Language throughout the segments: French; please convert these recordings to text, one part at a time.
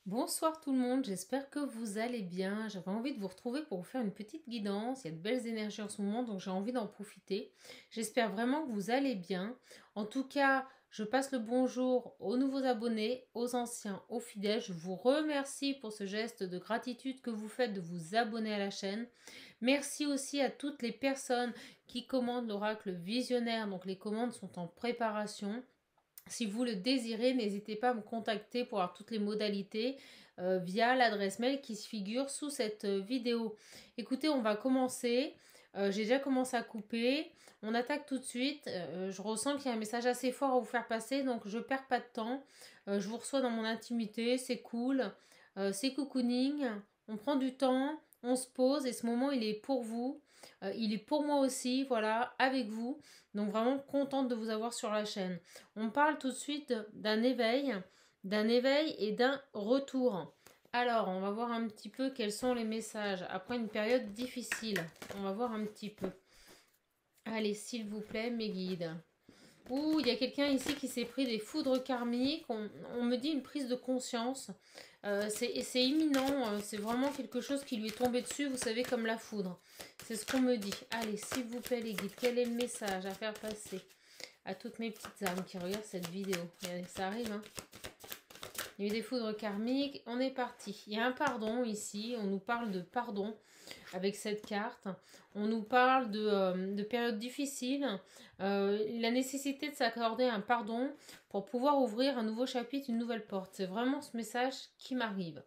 Bonsoir tout le monde, j'espère que vous allez bien. J'avais envie de vous retrouver pour vous faire une petite guidance. Il y a de belles énergies en ce moment, donc j'ai envie d'en profiter. J'espère vraiment que vous allez bien. En tout cas, je passe le bonjour aux nouveaux abonnés, aux anciens, aux fidèles. Je vous remercie pour ce geste de gratitude que vous faites de vous abonner à la chaîne. Merci aussi à toutes les personnes qui commandent l'oracle visionnaire. Donc les commandes sont en préparation. Si vous le désirez, n'hésitez pas à me contacter pour avoir toutes les modalités via l'adresse mail qui se figure sous cette vidéo. Écoutez, on va commencer. J'ai déjà commencé à couper. On attaque tout de suite. Je ressens qu'il y a un message assez fort à vous faire passer, donc je perds pas de temps. Je vous reçois dans mon intimité, c'est cool. C'est cocooning. On prend du temps, on se pose et ce moment, il est pour vous. Il est pour moi aussi, voilà, avec vous. Donc vraiment contente de vous avoir sur la chaîne. On parle tout de suite d'un éveil et d'un retour. Alors, on va voir un petit peu quels sont les messages après une période difficile. On va voir un petit peu. Allez, s'il vous plaît, mes guides. Ouh, il y a quelqu'un ici qui s'est pris des foudres karmiques. On me dit une prise de conscience. C'est imminent. C'est vraiment quelque chose qui lui est tombé dessus, vous savez, comme la foudre. C'est ce qu'on me dit. Allez, s'il vous plaît, les guides, quel est le message à faire passer à toutes mes petites âmes qui regardent cette vidéo? Allez, ça arrive, hein. Il y a eu des foudres karmiques. On est parti. Il y a un pardon ici. On nous parle de pardon avec cette carte. On nous parle de périodes difficiles. La nécessité de s'accorder un pardon pour pouvoir ouvrir un nouveau chapitre, une nouvelle porte. C'est vraiment ce message qui m'arrive.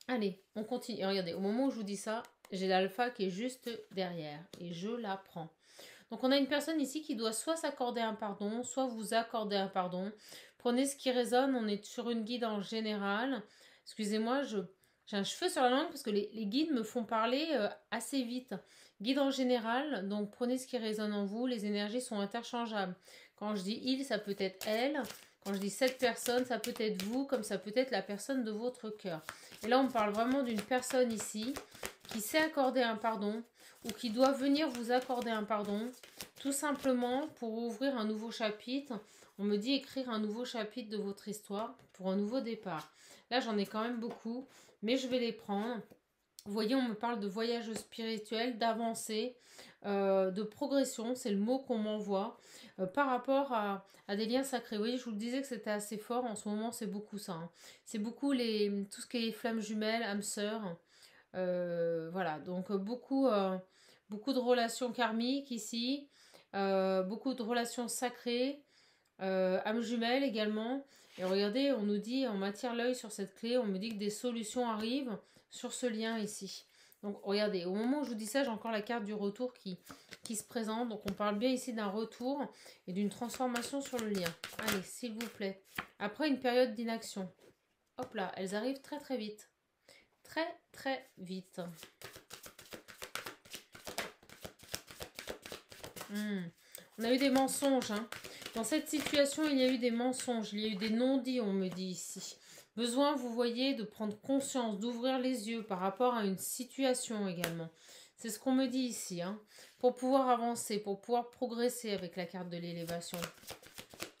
Allez, on continue. Et regardez, au moment où je vous dis ça, j'ai l'alpha qui est juste derrière. Et je la prends. Donc on a une personne ici qui doit soit s'accorder un pardon, soit vous accorder un pardon. Prenez ce qui résonne, on est sur une guide en général. Excusez-moi, j'ai un cheveu sur la langue parce que les guides me font parler assez vite. Guide en général, donc prenez ce qui résonne en vous, les énergies sont interchangeables. Quand je dis il, ça peut être elle. Quand je dis cette personne, ça peut être vous, comme ça peut être la personne de votre cœur. Et là, on parle vraiment d'une personne ici qui sait accorder un pardon ou qui doit venir vous accorder un pardon, tout simplement pour ouvrir un nouveau chapitre. On me dit écrire un nouveau chapitre de votre histoire pour un nouveau départ. Là, j'en ai quand même beaucoup, mais je vais les prendre. Vous voyez, on me parle de voyage spirituel, d'avancée, de progression, c'est le mot qu'on m'envoie, par rapport à des liens sacrés. Vous voyez, je vous le disais que c'était assez fort, en ce moment c'est beaucoup ça. Hein. C'est beaucoup tout ce qui est flammes jumelles, âmes sœurs. Voilà, donc beaucoup de relations karmiques ici, beaucoup de relations sacrées, âmes jumelles également. Et regardez, on nous dit, on m'attire l'œil sur cette clé, on me dit que des solutions arrivent sur ce lien ici. Donc regardez, au moment où je vous dis ça, j'ai encore la carte du retour qui se présente. Donc on parle bien ici d'un retour et d'une transformation sur le lien. Allez, s'il vous plaît. Après une période d'inaction. Hop là, elles arrivent très très vite. Très très vite. On a eu des mensonges. Hein. Dans cette situation, il y a eu des mensonges. Il y a eu des non-dits, on me dit ici. Besoin, vous voyez, de prendre conscience, d'ouvrir les yeux par rapport à une situation également. C'est ce qu'on me dit ici. Hein, pour pouvoir avancer, pour pouvoir progresser avec la carte de l'élévation.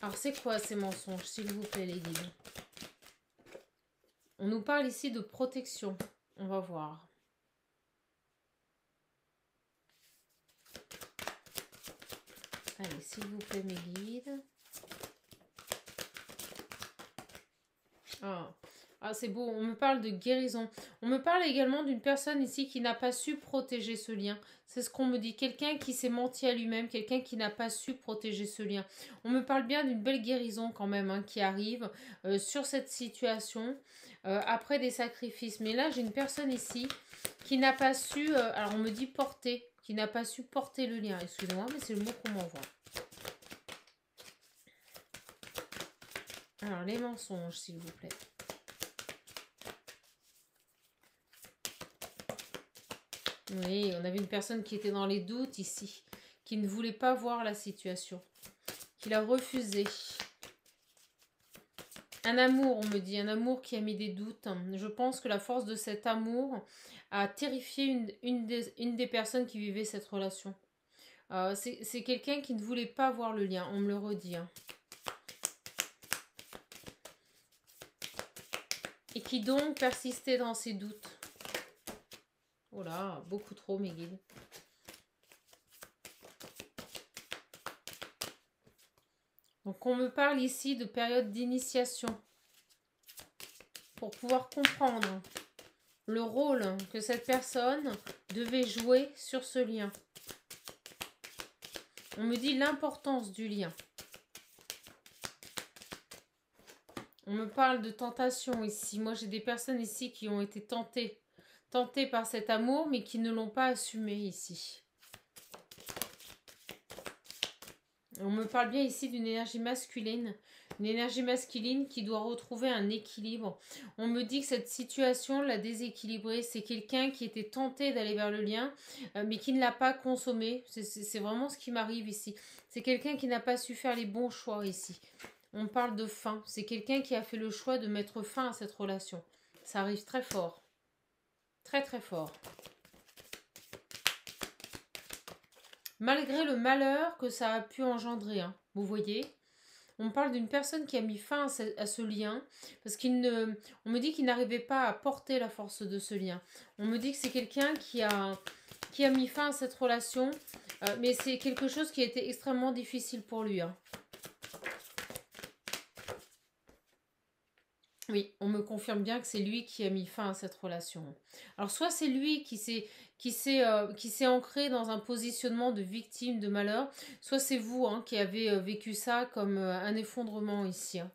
Alors, c'est quoi ces mensonges, s'il vous plaît, les guides? On nous parle ici de protection. On va voir. Allez, s'il vous plaît, mes guides. Ah, c'est beau. On me parle de guérison. On me parle également d'une personne ici qui n'a pas su protéger ce lien. C'est ce qu'on me dit. Quelqu'un qui s'est menti à lui-même, quelqu'un qui n'a pas su protéger ce lien. On me parle bien d'une belle guérison quand même hein, qui arrive sur cette situation après des sacrifices. Mais là, j'ai une personne ici qui n'a pas su, alors on me dit porter, qui n'a pas su porter le lien. Excusez-moi, mais c'est le mot qu'on m'envoie. Alors, les mensonges, s'il vous plaît. Oui, on avait une personne qui était dans les doutes ici, qui ne voulait pas voir la situation, qui l'a refusé. Un amour, on me dit, un amour qui a mis des doutes. Je pense que la force de cet amour a terrifié une des personnes qui vivait cette relation. C'est quelqu'un qui ne voulait pas voir le lien, on me le redit. Hein. et qui donc persistait dans ses doutes. Oh là, beaucoup trop mes guides. Donc on me parle ici de période d'initiation pour pouvoir comprendre le rôle que cette personne devait jouer sur ce lien. On me dit l'importance du lien. On me parle de tentation ici. Moi, j'ai des personnes ici qui ont été tentées par cet amour, mais qui ne l'ont pas assumé ici. On me parle bien ici d'une énergie masculine. Une énergie masculine qui doit retrouver un équilibre. On me dit que cette situation l'a déséquilibrée. C'est quelqu'un qui était tenté d'aller vers le lien, mais qui ne l'a pas consommé. C'est vraiment ce qui m'arrive ici. C'est quelqu'un qui n'a pas su faire les bons choix ici. On parle de fin. C'est quelqu'un qui a fait le choix de mettre fin à cette relation. Ça arrive très fort. Très très fort. Malgré le malheur que ça a pu engendrer, hein, vous voyez, on parle d'une personne qui a mis fin à ce lien, parce on me dit qu'il n'arrivait pas à porter la force de ce lien. On me dit que c'est quelqu'un qui a mis fin à cette relation, mais c'est quelque chose qui a été extrêmement difficile pour lui. Hein. Oui, on me confirme bien que c'est lui qui a mis fin à cette relation. Alors soit c'est lui qui s'est ancré dans un positionnement de victime de malheur, soit c'est vous hein, qui avez vécu ça comme un effondrement ici. Hein.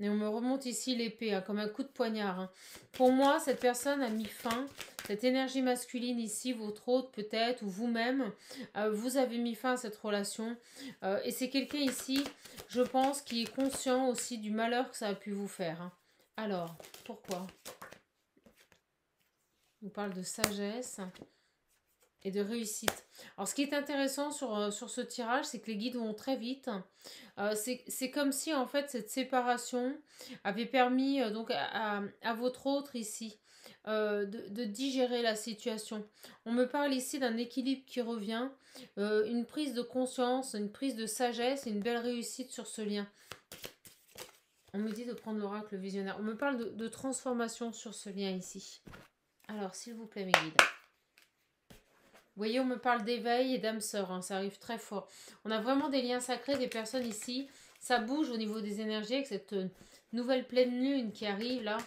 Et on me remonte ici l'épée, hein, comme un coup de poignard. Hein. Pour moi, cette personne a mis fin, cette énergie masculine ici, votre hôte peut-être, ou vous-même, vous avez mis fin à cette relation. Et c'est quelqu'un ici, je pense, qui est conscient aussi du malheur que ça a pu vous faire. Hein. Alors, pourquoi ? On parle de sagesse et de réussite. Alors, ce qui est intéressant sur ce tirage, c'est que les guides vont très vite. C'est comme si, en fait, cette séparation avait permis donc à votre autre ici de digérer la situation. On me parle ici d'un équilibre qui revient, une prise de conscience, une prise de sagesse et une belle réussite sur ce lien. On me dit de prendre l'oracle visionnaire. On me parle de transformation sur ce lien ici. Alors, s'il vous plaît, mes guides. Vous voyez, on me parle d'éveil et d'âme sœur, hein, ça arrive très fort. On a vraiment des liens sacrés, des personnes ici. Ça bouge au niveau des énergies avec cette nouvelle pleine lune qui arrive là.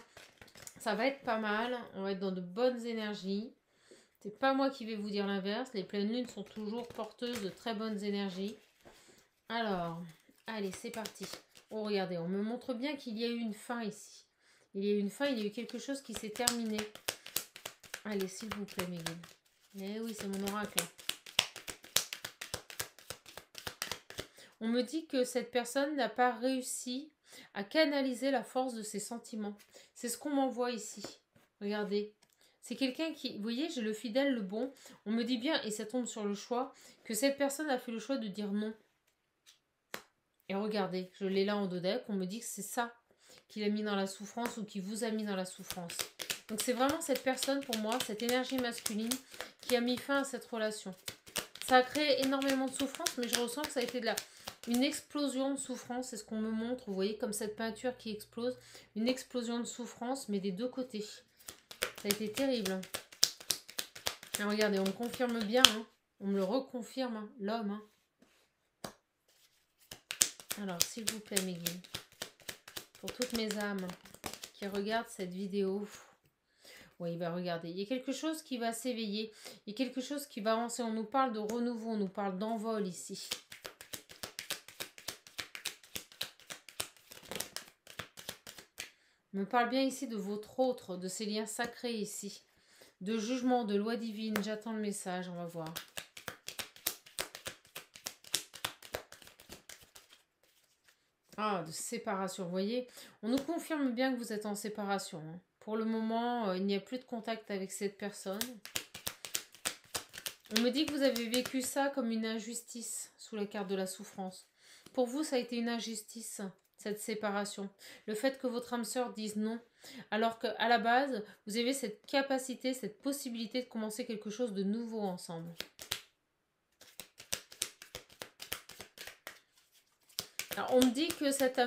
Ça va être pas mal. On va être dans de bonnes énergies. C'est pas moi qui vais vous dire l'inverse. Les pleines lunes sont toujours porteuses de très bonnes énergies. Alors, allez, c'est parti. Oh, regardez, on me montre bien qu'il y a eu une fin ici. Il y a eu une fin, il y a eu quelque chose qui s'est terminé. Allez, s'il vous plaît, mes guides. Eh oui, c'est mon oracle. On me dit que cette personne n'a pas réussi à canaliser la force de ses sentiments. C'est ce qu'on m'envoie ici. Regardez. C'est quelqu'un qui... Vous voyez, j'ai le fidèle, le bon. On me dit bien, et ça tombe sur le choix, que cette personne a fait le choix de dire non. Et regardez, je l'ai là en dos deck. On me dit que c'est ça qui l'a mis dans la souffrance ou qui vous a mis dans la souffrance. Donc c'est vraiment cette personne pour moi, cette énergie masculine qui a mis fin à cette relation. Ça a créé énormément de souffrance, mais je ressens que ça a été une explosion de souffrance. C'est ce qu'on me montre, vous voyez, comme cette peinture qui explose. Une explosion de souffrance, mais des deux côtés. Ça a été terrible. Alors, regardez, on me confirme bien, hein, on me le reconfirme, hein, l'homme. Hein. Alors, s'il vous plaît, mes guides, pour toutes mes âmes qui regardent cette vidéo... Oui, bah regardez, il y a quelque chose qui va s'éveiller, il y a quelque chose qui va avancer. On nous parle de renouveau, on nous parle d'envol ici. On me parle bien ici de votre autre, de ces liens sacrés ici. De jugement, de loi divine, j'attends le message, on va voir. Ah, de séparation, vous voyez. On nous confirme bien que vous êtes en séparation, hein. Pour le moment, il n'y a plus de contact avec cette personne. On me dit que vous avez vécu ça comme une injustice sous la carte de la souffrance. Pour vous, ça a été une injustice, cette séparation. Le fait que votre âme sœur dise non, alors qu'à la base, vous avez cette capacité, cette possibilité de commencer quelque chose de nouveau ensemble. Alors, on me dit que cette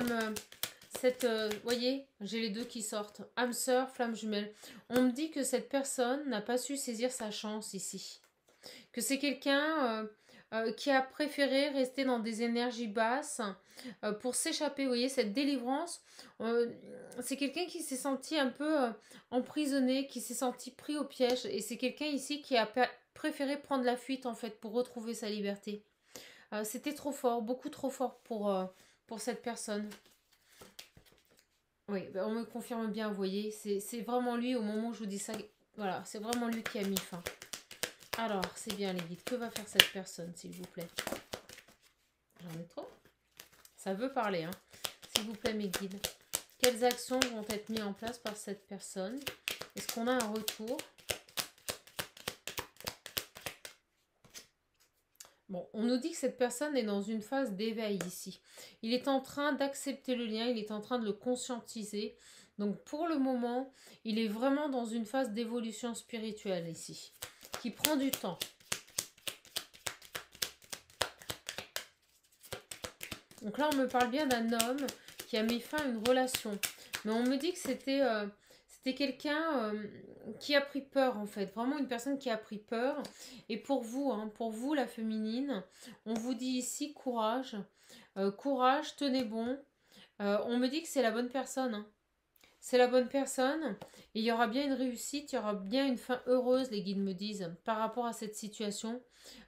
voyez, j'ai les deux qui sortent. Âme sœur, flamme jumelle. On me dit que cette personne n'a pas su saisir sa chance ici. Que c'est quelqu'un qui a préféré rester dans des énergies basses pour s'échapper. Vous voyez, cette délivrance, c'est quelqu'un qui s'est senti un peu emprisonné, qui s'est senti pris au piège. Et c'est quelqu'un ici qui a préféré prendre la fuite, en fait, pour retrouver sa liberté. C'était trop fort, beaucoup trop fort pour cette personne. Oui, ben on me confirme bien, vous voyez, c'est vraiment lui, au moment où je vous dis ça, voilà, c'est vraiment lui qui a mis fin. Alors, c'est bien les guides, que va faire cette personne, s'il vous plaît? J'en ai trop. Ça veut parler, hein. S'il vous plaît, mes guides. Quelles actions vont être mises en place par cette personne? Est-ce qu'on a un retour? Bon, on nous dit que cette personne est dans une phase d'éveil ici. Il est en train d'accepter le lien, il est en train de le conscientiser. Donc pour le moment, il est vraiment dans une phase d'évolution spirituelle ici, qui prend du temps. Donc là, on me parle bien d'un homme qui a mis fin à une relation. Mais on me dit que c'était quelqu'un qui a pris peur, en fait. Vraiment une personne qui a pris peur. Et pour vous, hein, pour vous, la féminine, on vous dit ici courage. Courage, tenez bon. On me dit que c'est la bonne personne. Hein. C'est la bonne personne. Et il y aura bien une réussite, il y aura bien une fin heureuse, les guides me disent, par rapport à cette situation.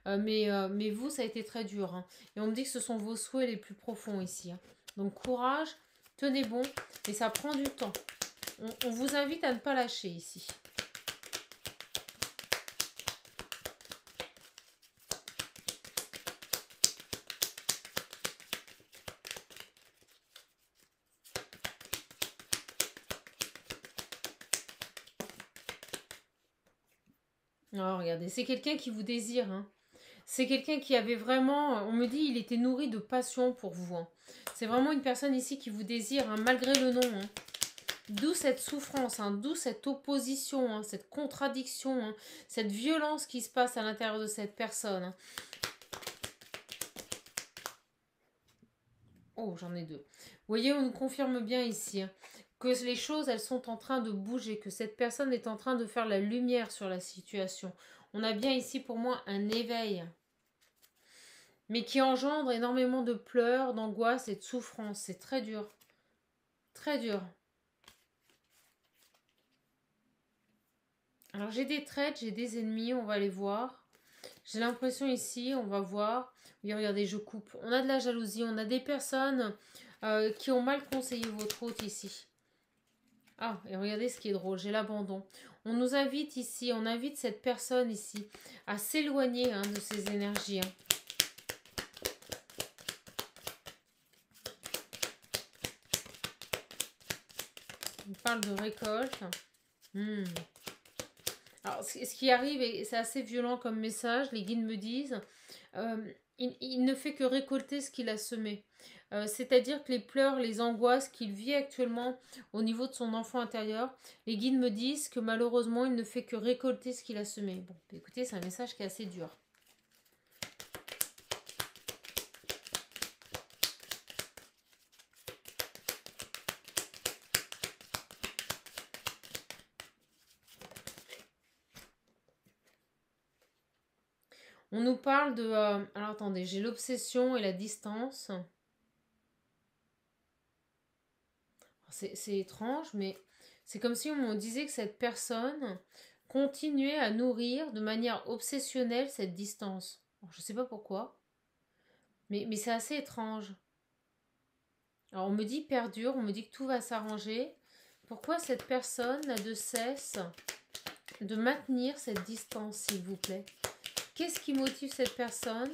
Mais vous, ça a été très dur. Hein. Et on me dit que ce sont vos souhaits les plus profonds ici. Hein. Donc courage, tenez bon. Et ça prend du temps. On vous invite à ne pas lâcher ici. Oh, regardez, c'est quelqu'un qui vous désire. Hein. C'est quelqu'un qui avait vraiment, on me dit, il était nourri de passion pour vous. Hein. C'est vraiment une personne ici qui vous désire, hein, malgré le nom. Hein. D'où cette souffrance, hein, d'où cette opposition, hein, cette contradiction, hein, cette violence qui se passe à l'intérieur de cette personne. Hein. Oh, j'en ai deux. Vous voyez, on nous confirme bien ici hein, que les choses, elles sont en train de bouger, que cette personne est en train de faire la lumière sur la situation. On a bien ici pour moi un éveil, mais qui engendre énormément de pleurs, d'angoisse et de souffrance. C'est très dur. Très dur. Alors j'ai des traites, j'ai des ennemis, on va les voir. J'ai l'impression ici, on va voir. Oui, regardez, je coupe. On a de la jalousie, on a des personnes qui ont mal conseillé votre hôte ici. Ah, et regardez ce qui est drôle, j'ai l'abandon. On nous invite ici, on invite cette personne ici à s'éloigner hein, de ces énergies. Hein. On parle de récolte. Alors, ce qui arrive, et c'est assez violent comme message, les guides me disent, il ne fait que récolter ce qu'il a semé. C'est-à-dire que les pleurs, les angoisses qu'il vit actuellement au niveau de son enfant intérieur, les guides me disent que malheureusement, il ne fait que récolter ce qu'il a semé. Bon, écoutez, c'est un message qui est assez dur. On nous parle de... alors attendez, j'ai l'obsession et la distance. C'est étrange, mais c'est comme si on me disait que cette personne continuait à nourrir de manière obsessionnelle cette distance. Alors, je ne sais pas pourquoi, mais c'est assez étrange. Alors on me dit perdure, on me dit que tout va s'arranger. Pourquoi cette personne n'a de cesse de maintenir cette distance, s'il vous plaît? Qu'est-ce qui motive cette personne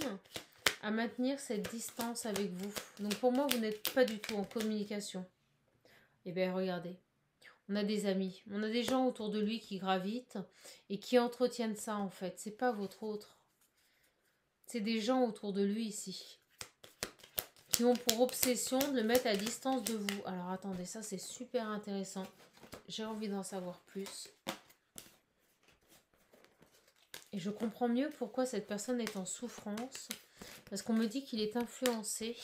à maintenir cette distance avec vous? Donc pour moi, vous n'êtes pas du tout en communication. Eh bien, regardez. On a des amis, on a des gens autour de lui qui gravitent et qui entretiennent ça en fait. C'est pas votre autre. C'est des gens autour de lui ici qui ont pour obsession de le mettre à distance de vous. Alors attendez, ça c'est super intéressant. J'ai envie d'en savoir plus. Et je comprends mieux pourquoi cette personne est en souffrance. Parce qu'on me dit qu'il est influencé.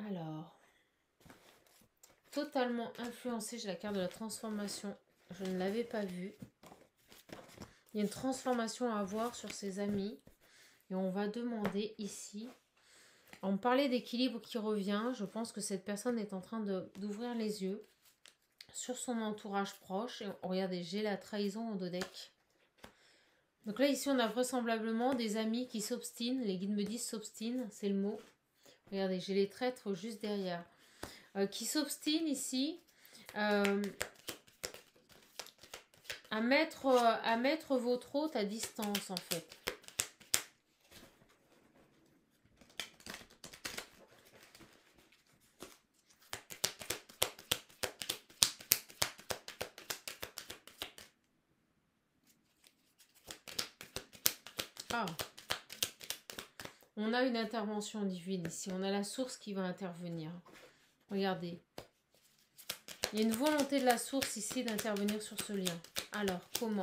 Alors, totalement influencé, j'ai la carte de la transformation. Je ne l'avais pas vue. Il y a une transformation à avoir sur ses amis. Et on va demander ici, on parlait d'équilibre qui revient. Je pense que cette personne est en train d'ouvrir les yeux sur son entourage proche. Et regardez, j'ai la trahison en deux decks. Donc là, ici, on a vraisemblablement des amis qui s'obstinent. Les guides me disent s'obstinent, c'est le mot. Regardez, j'ai les traîtres juste derrière. Qui s'obstinent ici à mettre votre hôte à distance, en fait. Ah, on a une intervention divine ici. On a la source qui va intervenir. Regardez. Il y a une volonté de la source ici d'intervenir sur ce lien. Alors, comment?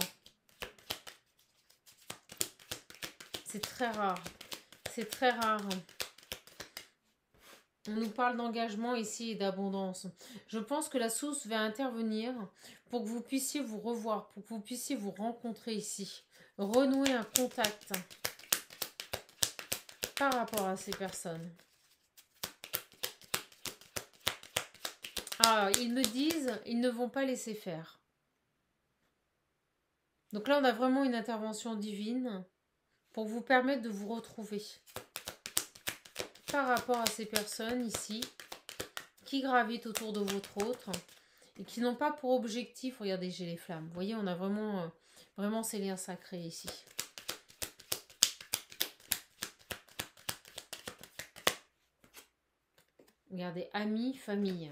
C'est très rare. C'est très rare. On nous parle d'engagement ici et d'abondance. Je pense que la source va intervenir pour que vous puissiez vous revoir, pour que vous puissiez vous rencontrer ici. Renouer un contact par rapport à ces personnes. Ah, ils me disent, ils ne vont pas laisser faire. Donc là, on a vraiment une intervention divine pour vous permettre de vous retrouver par rapport à ces personnes ici qui gravitent autour de votre autre et qui n'ont pas pour objectif, regardez, j'ai les flammes. Vous voyez, on a vraiment ces liens sacrés ici. Regardez, amis, famille.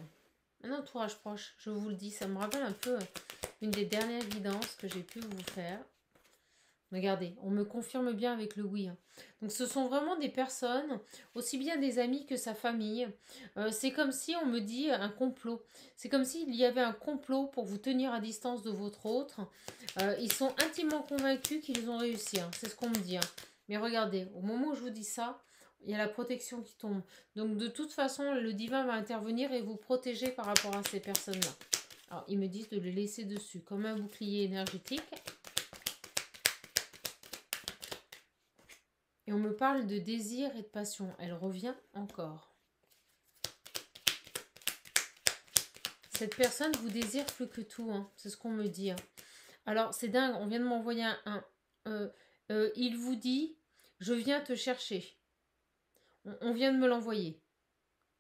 Un entourage proche, je vous le dis, ça me rappelle un peu une des dernières guidances que j'ai pu vous faire. Regardez, on me confirme bien avec le oui. Donc ce sont vraiment des personnes, aussi bien des amis que sa famille. C'est comme si on me dit un complot. C'est comme s'il y avait un complot pour vous tenir à distance de votre autre. Ils sont intimement convaincus qu'ils ont réussi. C'est ce qu'on me dit. Mais regardez, au moment où je vous dis ça, il y a la protection qui tombe. Donc de toute façon, le divin va intervenir et vous protéger par rapport à ces personnes-là. Alors, ils me disent de le laisser dessus, comme un bouclier énergétique. Et on me parle de désir et de passion. Elle revient encore. Cette personne vous désire plus que tout. C'est ce qu'on me dit. Alors, c'est dingue. On vient de m'envoyer il vous dit, je viens te chercher. On vient de me l'envoyer.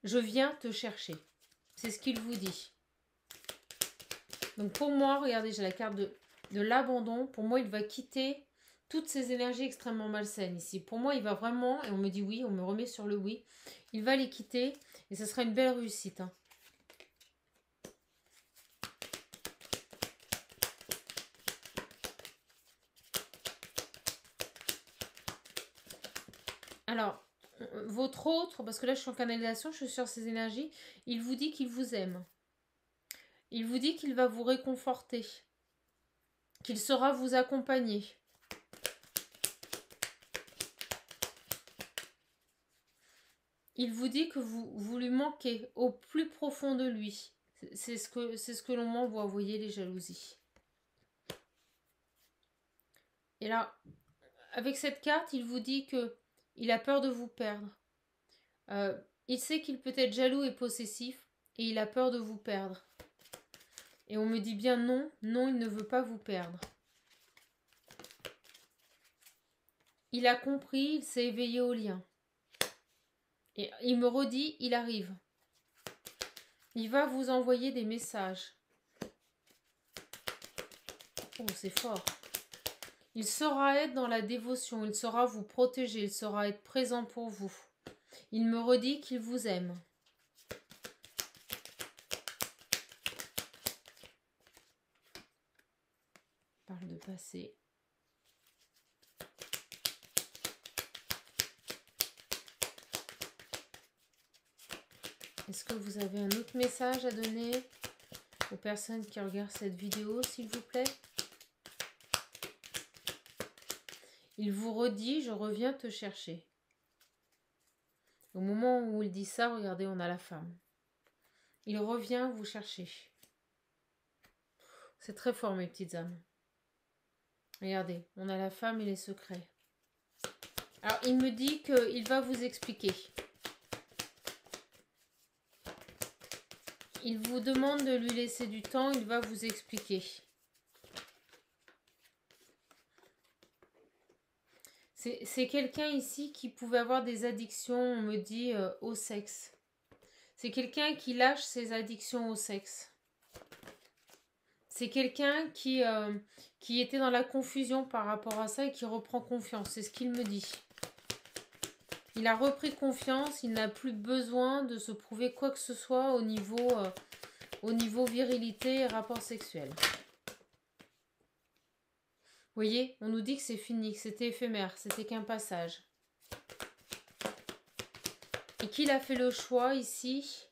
Je viens te chercher. C'est ce qu'il vous dit. Donc pour moi, regardez, j'ai la carte de l'abandon. Pour moi, il va quitter toutes ces énergies extrêmement malsaines ici. Pour moi, il va vraiment, et on me dit oui, on me remet sur le oui, il va les quitter et ce sera une belle réussite. Alors, votre autre, parce que là je suis en canalisation, je suis sur ces énergies, il vous dit qu'il vous aime. Il vous dit qu'il va vous réconforter, qu'il saura vous accompagner. Il vous dit que vous lui manquez au plus profond de lui. C'est ce que l'on m'envoie, vous voyez, les jalousies. Et là, avec cette carte, il vous dit que il a peur de vous perdre. Il sait qu'il peut être jaloux et possessif et il a peur de vous perdre. Et on me dit bien non, non, il ne veut pas vous perdre. Il a compris, il s'est éveillé au lien. Et il me redit, il arrive. Il va vous envoyer des messages. Oh, c'est fort. Il saura être dans la dévotion, il saura vous protéger, il saura être présent pour vous. Il me redit qu'il vous aime. Il parle de passé. Est-ce que vous avez un autre message à donner aux personnes qui regardent cette vidéo, s'il vous plaît? Il vous redit, je reviens te chercher. Au moment où il dit ça, regardez, on a la femme. Il revient vous chercher. C'est très fort, mes petites âmes. Regardez, on a la femme et les secrets. Alors, il me dit qu'il va vous expliquer. Il vous demande de lui laisser du temps, il va vous expliquer. C'est quelqu'un ici qui pouvait avoir des addictions, on me dit, au sexe. C'est quelqu'un qui lâche ses addictions au sexe. C'est quelqu'un qui était dans la confusion par rapport à ça et qui reprend confiance. C'est ce qu'il me dit. Il a repris confiance, il n'a plus besoin de se prouver quoi que ce soit au niveau virilité et rapport sexuel. Vous voyez, on nous dit que c'est fini, que c'était éphémère, c'était qu'un passage. Et qu'il a fait le choix ici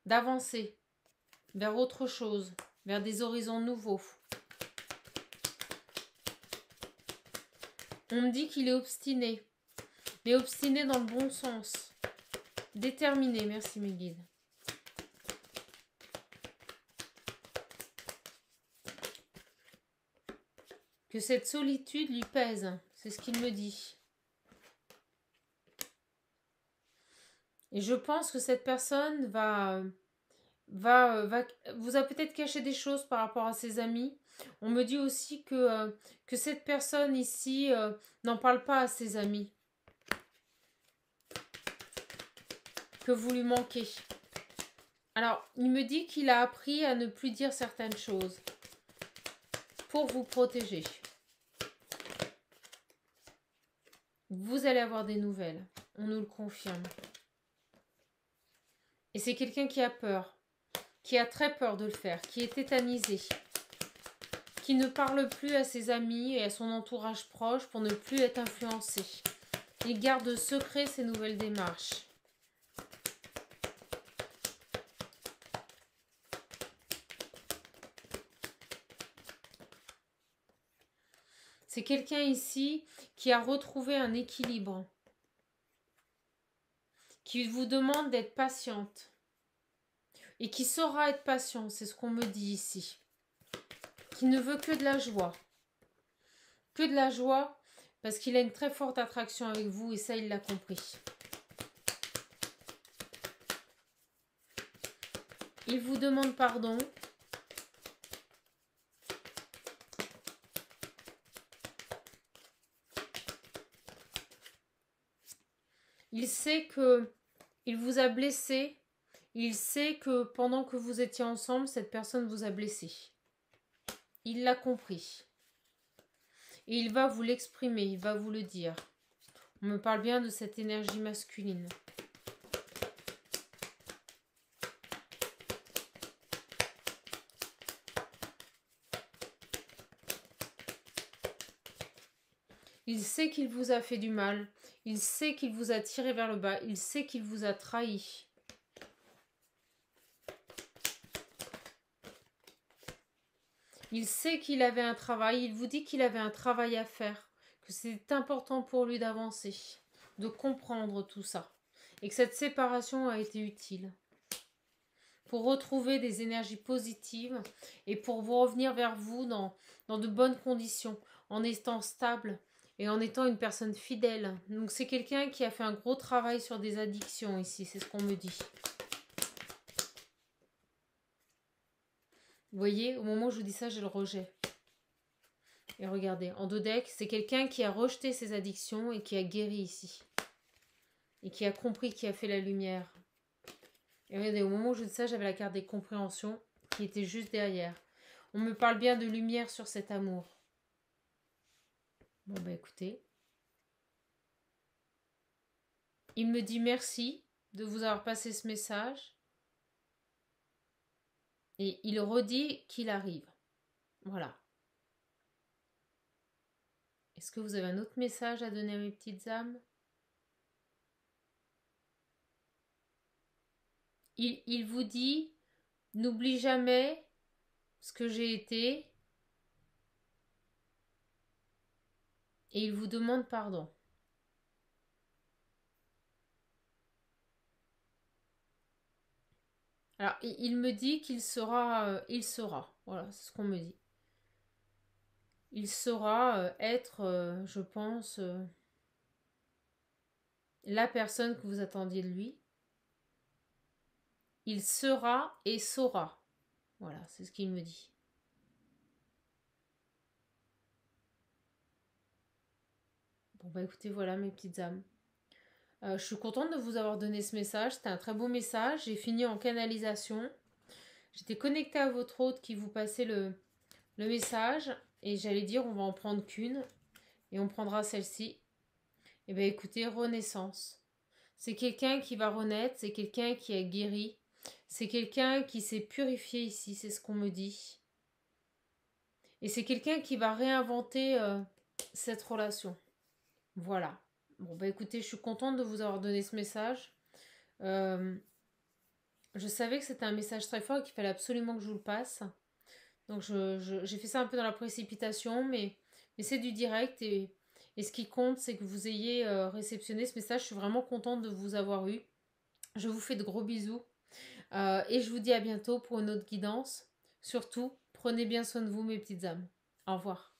d'avancer vers autre chose, vers des horizons nouveaux. On me dit qu'il est obstiné, mais obstiné dans le bon sens. Déterminé, merci mes guides. Que cette solitude lui pèse, c'est ce qu'il me dit. Et je pense que cette personne vous a peut-être caché des choses par rapport à ses amis. On me dit aussi que cette personne ici n'en parle pas à ses amis. Que vous lui manquez. Alors, il me dit qu'il a appris à ne plus dire certaines choses pour vous protéger. Vous allez avoir des nouvelles, on nous le confirme. Et c'est quelqu'un qui a peur, qui a très peur de le faire, qui est tétanisé, qui ne parle plus à ses amis et à son entourage proche pour ne plus être influencé. Il garde secret ses nouvelles démarches. C'est quelqu'un ici qui a retrouvé un équilibre, qui vous demande d'être patiente et qui saura être patient, c'est ce qu'on me dit ici. Qui ne veut que de la joie. Que de la joie parce qu'il a une très forte attraction avec vous et ça, il l'a compris. Il vous demande pardon. Il sait que il vous a blessé. Il sait que pendant que vous étiez ensemble, cette personne vous a blessé. Il l'a compris. Et il va vous l'exprimer, il va vous le dire. On me parle bien de cette énergie masculine. Il sait qu'il vous a fait du mal. Il sait qu'il vous a tiré vers le bas. Il sait qu'il vous a trahi. Il sait qu'il avait un travail. Il vous dit qu'il avait un travail à faire. Que c'est important pour lui d'avancer. De comprendre tout ça. Et que cette séparation a été utile. Pour retrouver des énergies positives. Et pour vous revenir vers vous dans de bonnes conditions. En étant stable. Et en étant une personne fidèle. Donc c'est quelqu'un qui a fait un gros travail sur des addictions ici. C'est ce qu'on me dit. Vous voyez, au moment où je vous dis ça, j'ai le rejet. Et regardez, en dos deck, c'est quelqu'un qui a rejeté ses addictions et qui a guéri ici. Et qui a compris, qui a fait la lumière. Et regardez, au moment où je vous dis ça, j'avais la carte des compréhensions qui était juste derrière. On me parle bien de lumière sur cet amour. Bon, bah écoutez. Il me dit merci de vous avoir passé ce message. Et il redit qu'il arrive. Voilà. Est-ce que vous avez un autre message à donner à mes petites âmes? Il vous dit, n'oublie jamais ce que j'ai été. et il vous demande pardon. Alors, il me dit qu'il sera, il sera, voilà, c'est ce qu'on me dit. Il saura être, je pense, la personne que vous attendiez de lui. Il sera et saura. Voilà, c'est ce qu'il me dit. Bon, bah écoutez, voilà mes petites âmes. Je suis contente de vous avoir donné ce message. C'était un très beau message. J'ai fini en canalisation. J'étais connectée à votre hôte qui vous passait le message. Et j'allais dire, on va en prendre qu'une. Et on prendra celle-ci. Et bien écoutez, renaissance. C'est quelqu'un qui va renaître. C'est quelqu'un qui a guéri. C'est quelqu'un qui s'est purifié ici. C'est ce qu'on me dit. Et c'est quelqu'un qui va réinventer cette relation. Voilà. Bon, bah écoutez, je suis contente de vous avoir donné ce message. Euh, je savais que c'était un message très fort et qu'il fallait absolument que je vous le passe. Donc j'ai fait ça un peu dans la précipitation, mais c'est du direct et ce qui compte, c'est que vous ayez réceptionné ce message. Je suis vraiment contente de vous avoir eu. Je vous fais de gros bisous et je vous dis à bientôt pour une autre guidance. Surtout, prenez bien soin de vous, mes petites âmes. Au revoir.